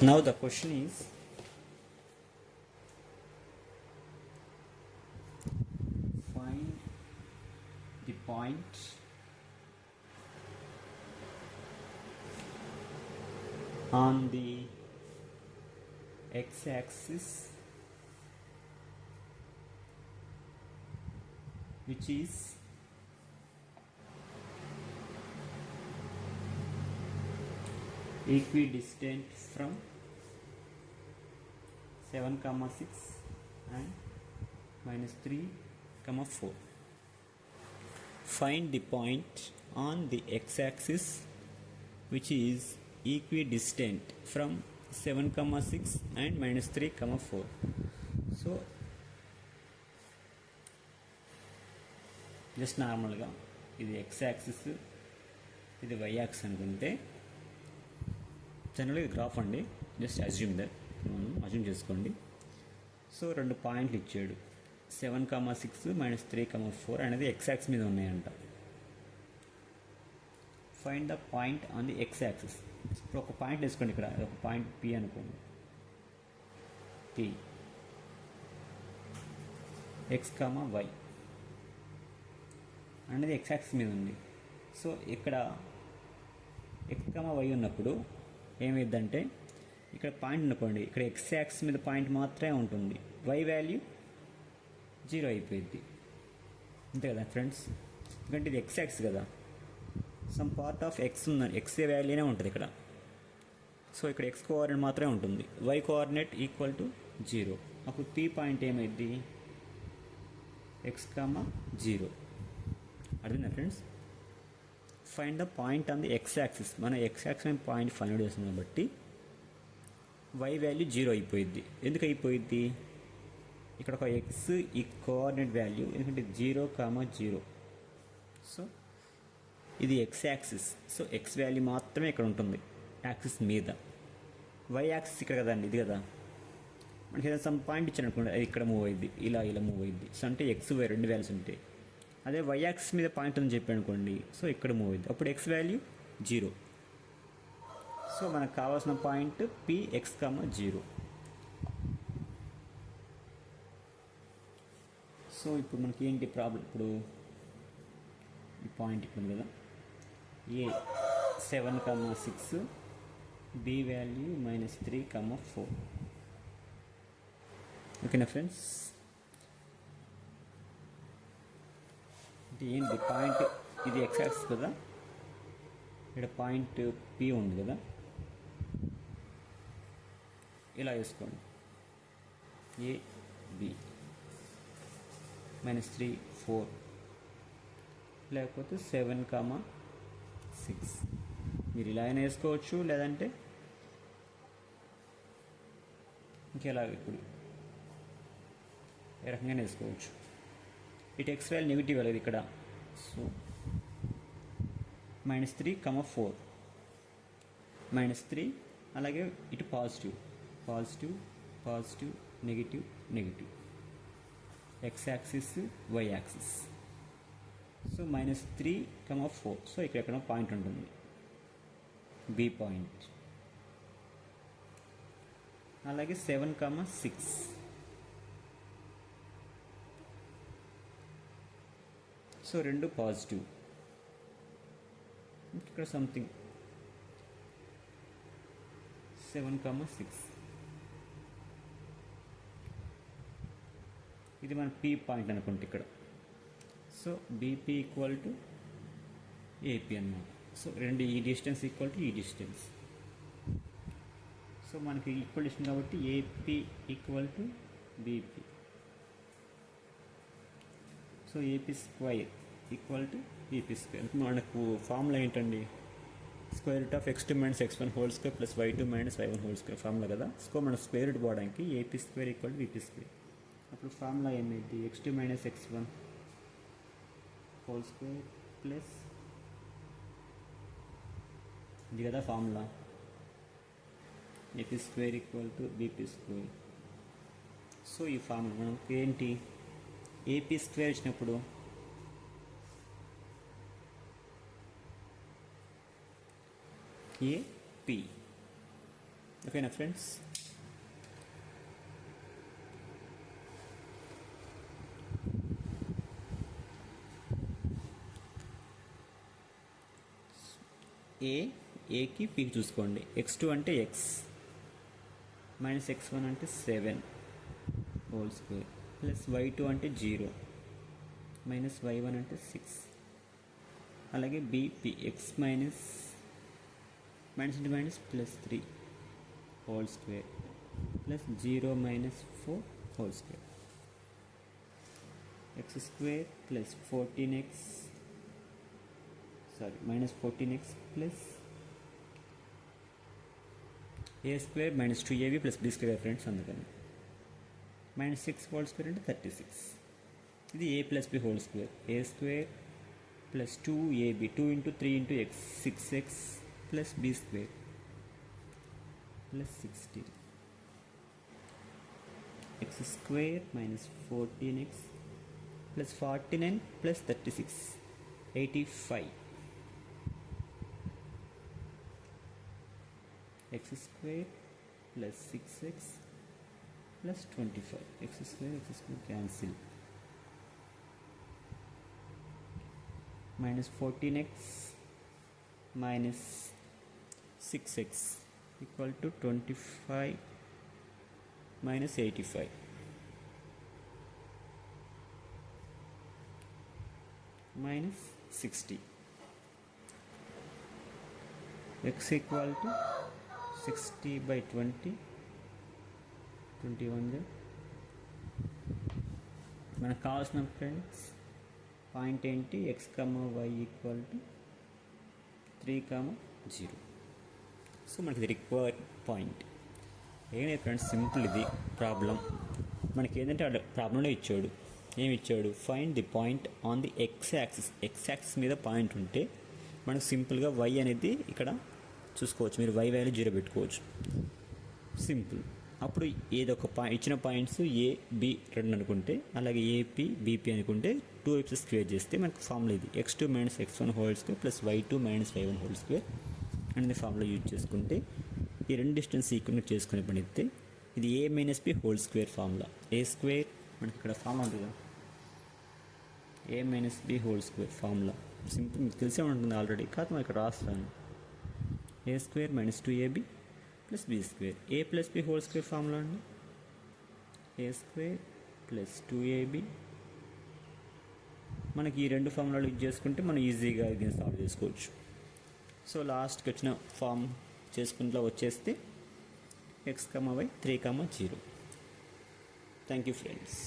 Now the question is, find the point on the x-axis which is equidistant from 7, 6 and -3, 4. Find the point on the x-axis which is equidistant from 7, 6 and -3, 4. So just నార్మల్గా ఇది X axis, ఇది why axis అనుకుంటే జనరల్గా ఇది graph అండి. Just assume that, మనం assume చేసుకోండి. So 2 పాయింట్లు ఇచ్చాడు, 7, 6 -3, 4 అనేది ఎక్స్ యాక్సిస్ మీద ఉన్నాయంట. Find the point on the X axis. ఇప్పుడు ఒక పాయింట్ వేసుకోండి, ఇక్కడ ఒక పాయింట్ పి అనుకోండి. పి ఎక్స్, వై అనేది ఎక్స్ యాక్సిస్ మీద ఉంది. సో ఇక్కడ ఎక్స్, వై ఉన్నప్పుడు ఏమైందంటే, ఇక్కడ పాయింట్ అనుకోండి, ఇక్కడ ఎక్స్ యాక్సిస్ మీద పాయింట్ మాత్రమే ఉంటుంది, వై వాల్యూ 0 అయిపోయింది. అంతే కదా ఫ్రెండ్స్, ఎందుకంటే ఇది ఎక్స్ యాక్సిస్ కదా, సమ్ పార్ట్ ఆఫ్ ఎక్స్ ఉందని, ఎక్స్ వాల్యూనే ఉంటుంది ఇక్కడ. సో ఇక్కడ ఎక్స్ కోఆర్డినేట్ మాత్రమే ఉంటుంది, వై కోఆర్డినేట్ ఈక్వల్ టు 0. అప్పుడు పీ పాయింట్ ఏమైంది, ఎక్స్, 0. అర్థమైందా friends? Find the point on the X axis. మన X axis point find out చేస్తున్నాం కాబట్టి వై వాల్యూ 0 అయిపోయింది. ఎందుకు అయిపోయింది, ఇక్కడ ఒక ఎక్స్ ఈ కోఆర్డినేట్ వాల్యూ, ఎందుకంటే 0, 0. సో ఇది X axis, so X value మాత్రమే ఇక్కడ ఉంటుంది యాక్సిస్ మీద. వై యాక్సిస్ ఇక్కడ కదండి, ఇది కదా. మనకి ఏదైనా సమ్ పాయింట్ ఇచ్చాను అనుకోండి, అది ఇక్కడ మూవ్ అయ్యింది, ఇలా మూవ్ అయ్యింది. సో అంటే ఎక్స్, వై 2 వాల్యూస్ ఉంటాయి. అదే వై యాక్సిస్ మీద పాయింట్ ఉందని చెప్పి అనుకోండి, సో ఇక్కడ మూవ్ అయింది, అప్పుడు ఎక్స్ వాల్యూ 0. సో మనకు కావాల్సిన పాయింట్ పి ఎక్స్, 0. సో ఇప్పుడు మనకి ఏంటి ప్రాబ్లం, ఇప్పుడు ఈ పాయింట్ ఇక్కడ ఉంది కదా, ఏ 7, 6, బి వాల్యూ -3, 4. ఓకేనా ఫ్రెండ్స్? అంటే ఏంటి పాయింట్, ఇది ఎక్స్ యాక్సిస్ కదా, ఇక్కడ పాయింట్ పి ఉంది కదా, ఇలా వేసుకోండి, ఏ బి -3, 4 లేకపోతే 7, 6. మీరు ఇలా అయినా వేసుకోవచ్చు, లేదంటే ఇంకెలా ఇప్పుడు ఏ రకంగా వేసుకోవచ్చు. ఇటు ఎక్స్ వాల్యూ నెగిటివ్ వెళ్ళదు ఇక్కడ, సో -3, 4 -3, అలాగే ఇటు positive, negative, X axis, Y axis. So -3, 4. So ఇక్కడ పాయింట్ ఉంటుంది, బి పాయింట్. అలాగే 7, 6. సో 2 పాజిటివ్, ఇక్కడ సంథింగ్ 7, 6. ఇది మన పీ పాయింట్ అనుకుంటే ఇక్కడ. So BP equal to AP అన్నమాట. సో ఈ డిస్టెన్స్ ఈక్వల్ టు ఈ డిస్టెన్స్. సో మనకి ఈక్వల్ డిస్టెన్స్ కాబట్టి AP equal to BP. So AP square equal to BP square. మనకు ఫార్ములా ఏంటండి, square root of x2 - x1 whole square plus y2 - y1 whole square formula కదా. So మన square root పోవడానికి AP square equal to BP square. అప్పుడు formula ఏమైంది, x2 - x1 whole square plus, ఇది కదా formula, AP square equal to BP square. So ఈ formula మనకి ఏంటి, ఏపీ స్క్వేర్ వచ్చినప్పుడు ఏపీ ఓకేనా ఫ్రెండ్స్? ఏకి పీకి చూసుకోండి. x2 అంటే x మైనస్ x1 అంటే 7 హోల్ స్క్వేర్ ప్లస్ y2 అంటే 0 మైనస్ y1 అంటే 6. అలాగే BP x minus into minus plus 3 whole square plus 0 minus 4 whole square. x square plus 14x minus 14x plus a square minus 2ab plus b square friends. అందుకని minus 6 whole square అంటే 36. ఇది a plus b whole square. a square plus 2ab 2 into 3 into x 6x plus b square plus 16. x square minus 14x plus 49 plus 36 85. x square plus 6x plus 25. x square cancel. Minus 14x minus 6x equal to 25 minus 85. Minus 60. x equal to 60 by 20 21. మనకు కావాల్సిన friends point ఏంటి? x, y equal to 3, 0. So మనకి ఇది required point. ఏమైనా friends simple ఇది problem. మనకి ఏంటంటే ప్రాబ్లంలో ఇచ్చాడు, ఏమి ఇచ్చాడు? Find the point on the x axis మీద పాయింట్ ఉంటే మనకు సింపుల్గా y అనేది ఇక్కడ చూసుకోవచ్చు. మీరు y వాల్యూ 0 పెట్టుకోవచ్చు, సింపుల్. అప్పుడు ఏదో ఒక ఇచ్చిన పాయింట్స్ a, b 2 అనుకుంటే, అలాగే ఏపీ బీపీ అనుకుంటే 2 వైప్స్ స్క్వేర్ చేస్తే మనకు ఫార్ములా ఇది x2 minus x1 whole square plus y2 minus y1 whole square అనేది ఫార్ములా యూజ్ చేసుకుంటే ఈ రెండు డిస్టెన్స్ ఈక్వల్ చేసుకునే పని అయితే ఇది a minus b whole square formula. A square మనకి ఇక్కడ ఫార్ములా ఉంటుంది కదా, a minus b whole square formula simple, మీకు తెలిసే ఉంటుంది ఆల్రెడీ. కాదు మనం ఇక్కడ రాస్తాను. a square minus 2ab plus b square. a plus b whole square formula అండి. a square plus 2ab. మనకి ఈ రెండు ఫార్ములాలు యూజ్ చేసుకుంటే మనం ఈజీగా దీన్ని సాల్వ్ చేసుకోవచ్చు. సో లాస్ట్కి వచ్చిన ఫార్మ్ చేసుకుంటూ వచ్చేస్తే x, y 3, 0. Thank you friends.